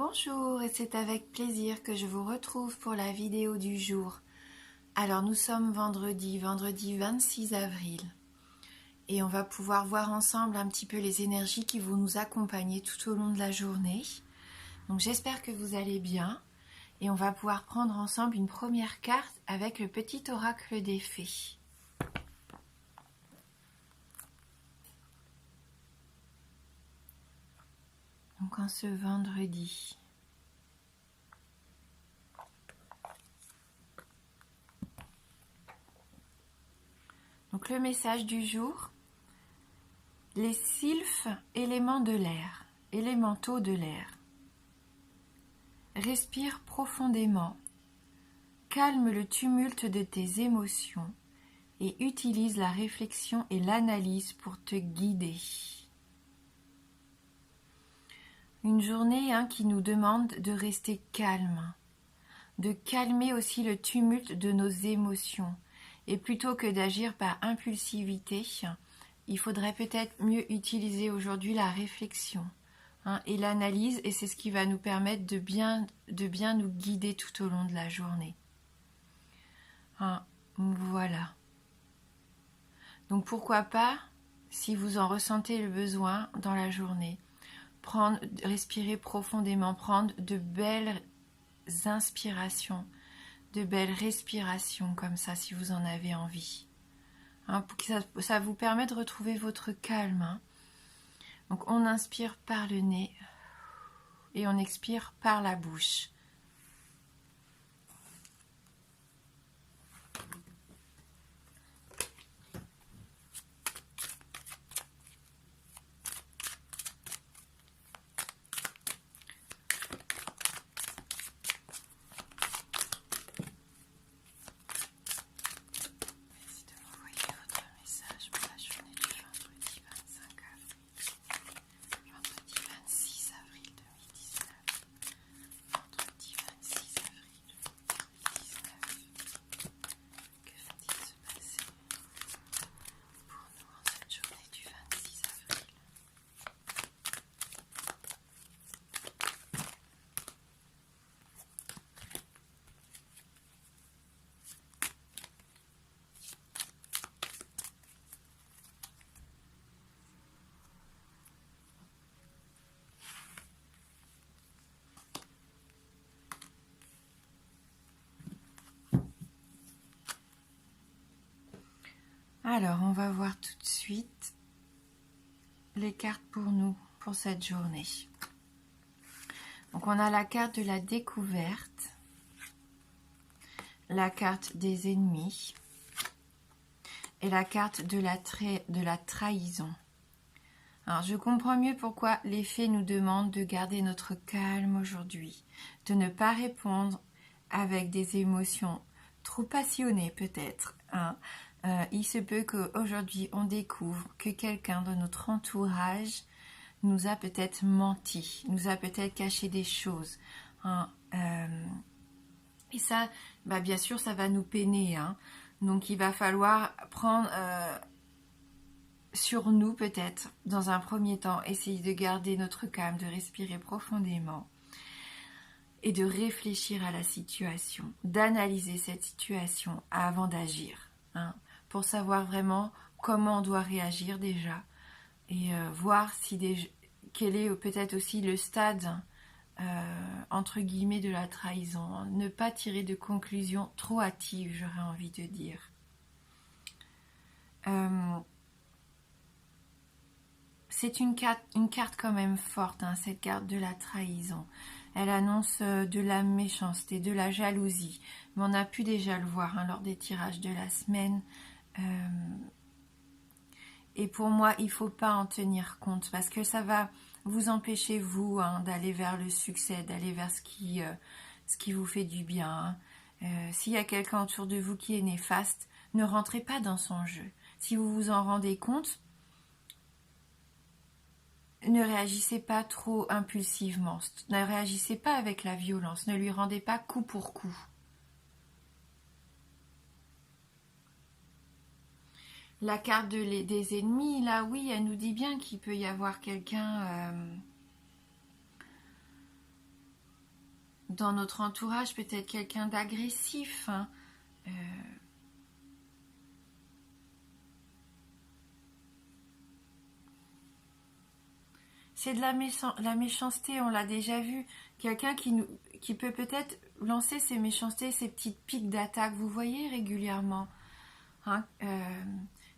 Bonjour, et c'est avec plaisir que je vous retrouve pour la vidéo du jour. Alors nous sommes vendredi 26 avril, et on va pouvoir voir ensemble un petit peu les énergies qui vont nous accompagner tout au long de la journée. Donc j'espère que vous allez bien, et on va pouvoir prendre ensemble une première carte avec le petit oracle des fées. Donc en ce vendredi. Donc le message du jour, les sylphes, éléments de l'air, élémentaux de l'air. Respire profondément, calme le tumulte de tes émotions et utilise la réflexion et l'analyse pour te guider. Une journée qui nous demande de rester calme, de calmer aussi le tumulte de nos émotions. Et plutôt que d'agir par impulsivité, il faudrait peut-être mieux utiliser aujourd'hui la réflexion et l'analyse, et c'est ce qui va nous permettre de bien nous guider tout au long de la journée. Voilà. Donc pourquoi pas, si vous en ressentez le besoin dans la journée, respirer profondément, prendre de belles inspirations, de belles respirations comme ça si vous en avez envie. Pour que ça vous permet de retrouver votre calme. Donc on inspire par le nez et on expire par la bouche. Alors, on va voir tout de suite les cartes pour nous, pour cette journée. Donc, on a la carte de la découverte, la carte des ennemis et la carte de la trahison. Alors, je comprends mieux pourquoi les fées nous demandent de garder notre calme aujourd'hui, de ne pas répondre avec des émotions trop passionnées peut-être. Il se peut qu'aujourd'hui on découvre que quelqu'un de notre entourage nous a peut-être menti, nous a peut-être caché des choses. Et ça, bien sûr, ça va nous peiner. Donc il va falloir prendre sur nous peut-être, dans un premier temps, essayer de garder notre calme, de respirer profondément et de réfléchir à la situation, d'analyser cette situation avant d'agir. Pour savoir vraiment comment on doit réagir déjà et voir quel est peut-être aussi le stade entre guillemets de la trahison. Ne pas tirer de conclusions trop hâtives, j'aurais envie de dire. C'est une carte quand même forte, cette carte de la trahison. Elle annonce de la méchanceté, de la jalousie. Mais on a pu déjà le voir lors des tirages de la semaine. Et pour moi, il ne faut pas en tenir compte parce que ça va vous empêcher, vous, d'aller vers le succès, d'aller vers ce qui vous fait du bien. S'il y a quelqu'un autour de vous qui est néfaste, ne rentrez pas dans son jeu. Si vous vous en rendez compte, ne réagissez pas trop impulsivement, ne réagissez pas avec la violence, ne lui rendez pas coup pour coup. La carte des ennemis, là, oui, elle nous dit bien qu'il peut y avoir quelqu'un dans notre entourage peut-être quelqu'un d'agressif, hein. C'est de la méchanceté, on l'a déjà vu. Quelqu'un qui peut peut-être lancer ses méchancetés, ses petites piques d'attaque, vous voyez régulièrement. Hein,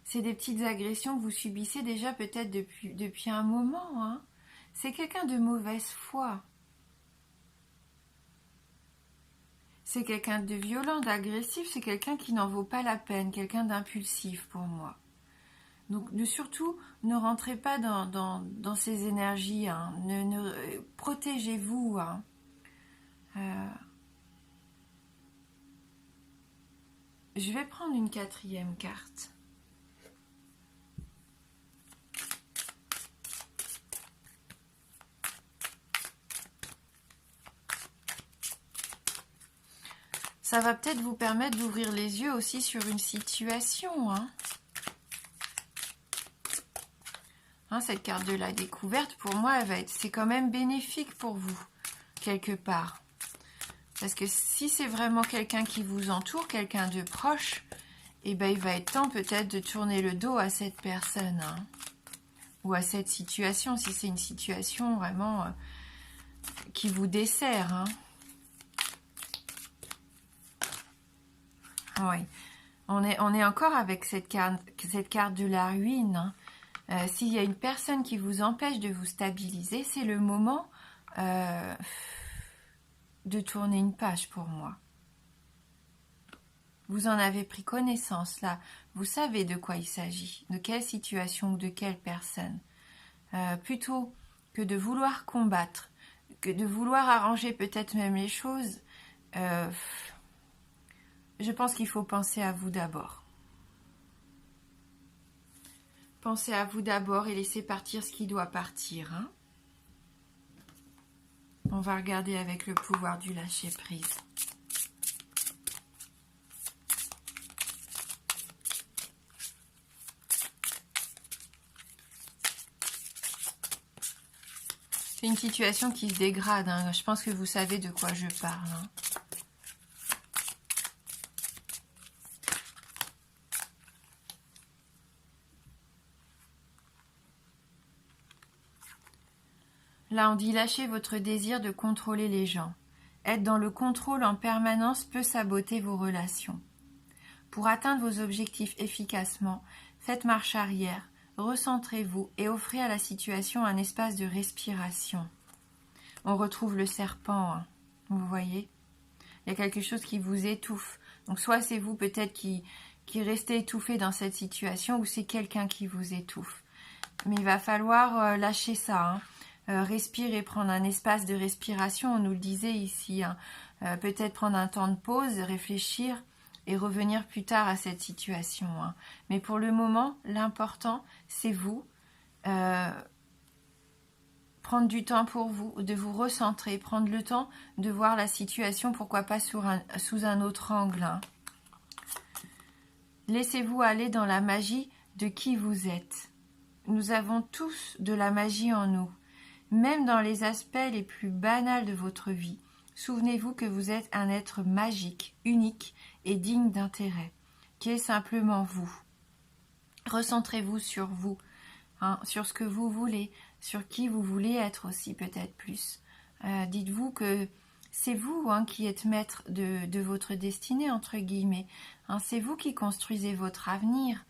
c'est des petites agressions que vous subissez déjà peut-être depuis un moment. Hein. C'est quelqu'un de mauvaise foi. C'est quelqu'un de violent, d'agressif, c'est quelqu'un qui n'en vaut pas la peine, quelqu'un d'impulsif pour moi. Donc surtout, ne rentrez pas dans ces énergies. Hein. Protégez-vous. Hein. Je vais prendre une 4e carte. Ça va peut-être vous permettre d'ouvrir les yeux aussi sur une situation. Hein. Hein, cette carte de la découverte, pour moi, c'est quand même bénéfique pour vous, quelque part. Parce que si c'est vraiment quelqu'un qui vous entoure, quelqu'un de proche, eh ben, il va être temps peut-être de tourner le dos à cette personne. Hein, ou à cette situation, si c'est une situation vraiment qui vous dessert. Hein. Oui, on est encore avec cette carte de la ruine. Hein. S'il y a une personne qui vous empêche de vous stabiliser, c'est le moment de tourner une page pour moi. Vous en avez pris connaissance là, vous savez de quoi il s'agit, de quelle situation ou de quelle personne. Plutôt que de vouloir combattre, que de vouloir arranger peut-être même les choses, je pense qu'il faut penser à vous d'abord. Pensez à vous d'abord et laissez partir ce qui doit partir. Hein. On va regarder avec le pouvoir du lâcher-prise. C'est une situation qui se dégrade. Hein. Je pense que vous savez de quoi je parle. Hein. Là, on dit lâchez votre désir de contrôler les gens. Être dans le contrôle en permanence peut saboter vos relations. Pour atteindre vos objectifs efficacement, faites marche arrière, recentrez-vous et offrez à la situation un espace de respiration. On retrouve le serpent, hein, vous voyez. Il y a quelque chose qui vous étouffe. Donc soit c'est vous peut-être qui restez étouffé dans cette situation ou c'est quelqu'un qui vous étouffe. Mais il va falloir lâcher ça, hein. Respirer, prendre un espace de respiration, on nous le disait ici, hein. Peut-être prendre un temps de pause, réfléchir et revenir plus tard à cette situation. Hein. Mais pour le moment, l'important, c'est vous. Prendre du temps pour vous, de vous recentrer, prendre le temps de voir la situation, pourquoi pas sous un autre angle. Hein. Laissez-vous aller dans la magie de qui vous êtes. Nous avons tous de la magie en nous. Même dans les aspects les plus banals de votre vie, souvenez-vous que vous êtes un être magique, unique et digne d'intérêt, qui est simplement vous. Recentrez-vous sur vous, hein, sur ce que vous voulez, sur qui vous voulez être aussi peut-être plus. Dites-vous que c'est vous, hein, qui êtes maître de votre destinée, entre guillemets. Hein, c'est vous qui construisez votre avenir.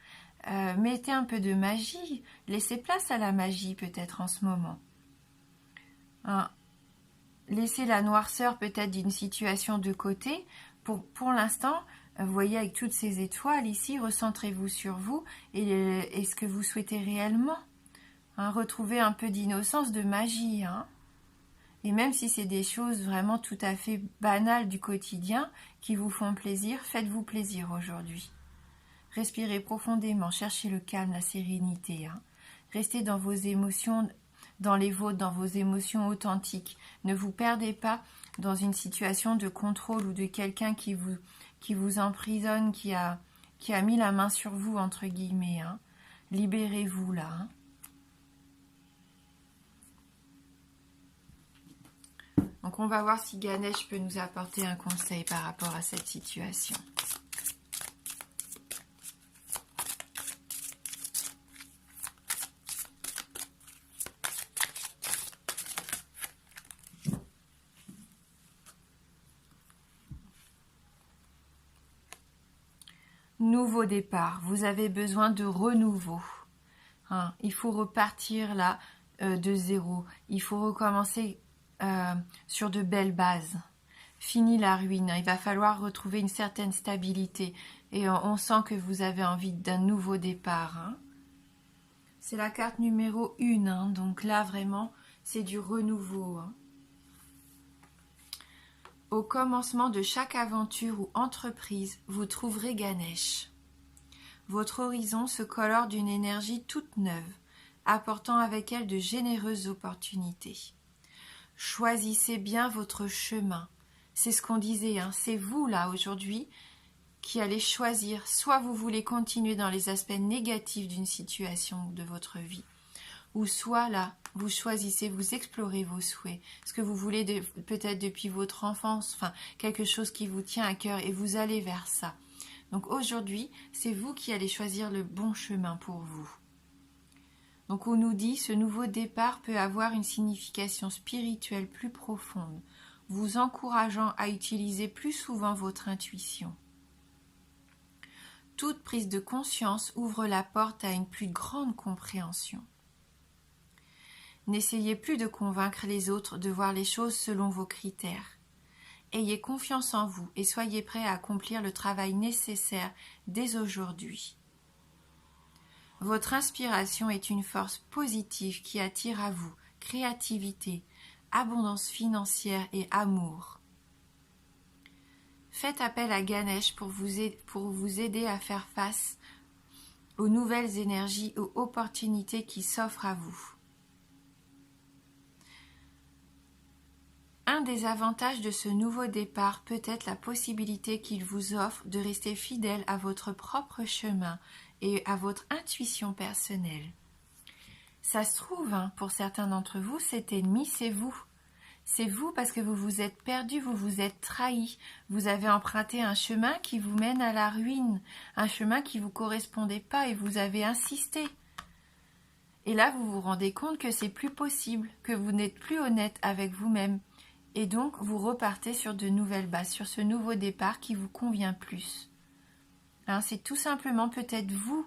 Mettez un peu de magie, laissez place à la magie peut-être en ce moment. Hein. Laissez la noirceur peut-être d'une situation de côté. Pour l'instant, vous voyez avec toutes ces étoiles ici, recentrez-vous sur vous et ce que vous souhaitez réellement. Hein, retrouvez un peu d'innocence, de magie. Hein. Et même si c'est des choses vraiment tout à fait banales du quotidien qui vous font plaisir, faites-vous plaisir aujourd'hui. Respirez profondément, cherchez le calme, la sérénité. Hein. Restez dans vos émotions, dans les vôtres, dans vos émotions authentiques. Ne vous perdez pas dans une situation de contrôle ou de quelqu'un qui vous emprisonne, qui a mis la main sur vous, entre guillemets. Hein. Libérez-vous là. Hein. Donc on va voir si Ganesh peut nous apporter un conseil par rapport à cette situation. Nouveau départ, vous avez besoin de renouveau. Hein, il faut repartir là de zéro. Il faut recommencer sur de belles bases. Fini la ruine, hein, il va falloir retrouver une certaine stabilité. Et on sent que vous avez envie d'un nouveau départ. Hein. C'est la carte numéro 1, hein, donc là vraiment c'est du renouveau. Hein. Au commencement de chaque aventure ou entreprise, vous trouverez Ganesh. Votre horizon se colore d'une énergie toute neuve, apportant avec elle de généreuses opportunités. Choisissez bien votre chemin. C'est ce qu'on disait, hein, c'est vous là aujourd'hui qui allez choisir. Soit vous voulez continuer dans les aspects négatifs d'une situation de votre vie, ou soit là, vous choisissez, vous explorez vos souhaits, ce que vous voulez peut-être depuis votre enfance, enfin quelque chose qui vous tient à cœur et vous allez vers ça. Donc aujourd'hui, c'est vous qui allez choisir le bon chemin pour vous. Donc on nous dit, ce nouveau départ peut avoir une signification spirituelle plus profonde, vous encourageant à utiliser plus souvent votre intuition. Toute prise de conscience ouvre la porte à une plus grande compréhension. N'essayez plus de convaincre les autres de voir les choses selon vos critères. Ayez confiance en vous et soyez prêts à accomplir le travail nécessaire dès aujourd'hui. Votre inspiration est une force positive qui attire à vous créativité, abondance financière et amour. Faites appel à Ganesh pour vous aider à faire face aux nouvelles énergies, aux opportunités qui s'offrent à vous. Un des avantages de ce nouveau départ peut être la possibilité qu'il vous offre de rester fidèle à votre propre chemin et à votre intuition personnelle. Ça se trouve, hein, pour certains d'entre vous, cet ennemi, c'est vous. C'est vous parce que vous vous êtes perdu, vous vous êtes trahi. Vous avez emprunté un chemin qui vous mène à la ruine, un chemin qui ne vous correspondait pas et vous avez insisté. Et là, vous vous rendez compte que c'est plus possible, que vous n'êtes plus honnête avec vous-même. Et donc, vous repartez sur de nouvelles bases, sur ce nouveau départ qui vous convient plus. Hein, c'est tout simplement peut-être vous,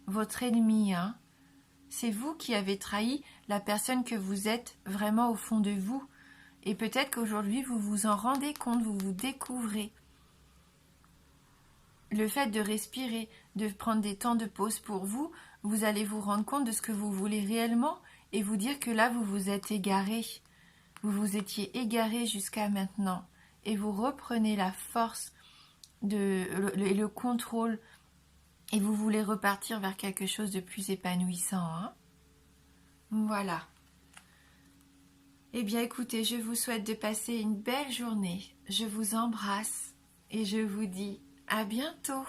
votre ennemi. Hein. C'est vous qui avez trahi la personne que vous êtes vraiment au fond de vous. Et peut-être qu'aujourd'hui, vous vous en rendez compte, vous vous découvrez. Le fait de respirer, de prendre des temps de pause pour vous, vous allez vous rendre compte de ce que vous voulez réellement et vous dire que là, vous vous êtes égaré. Vous vous étiez égaré jusqu'à maintenant et vous reprenez la force et le contrôle et vous voulez repartir vers quelque chose de plus épanouissant. Hein. Voilà. Eh bien écoutez, je vous souhaite de passer une belle journée. Je vous embrasse et je vous dis à bientôt.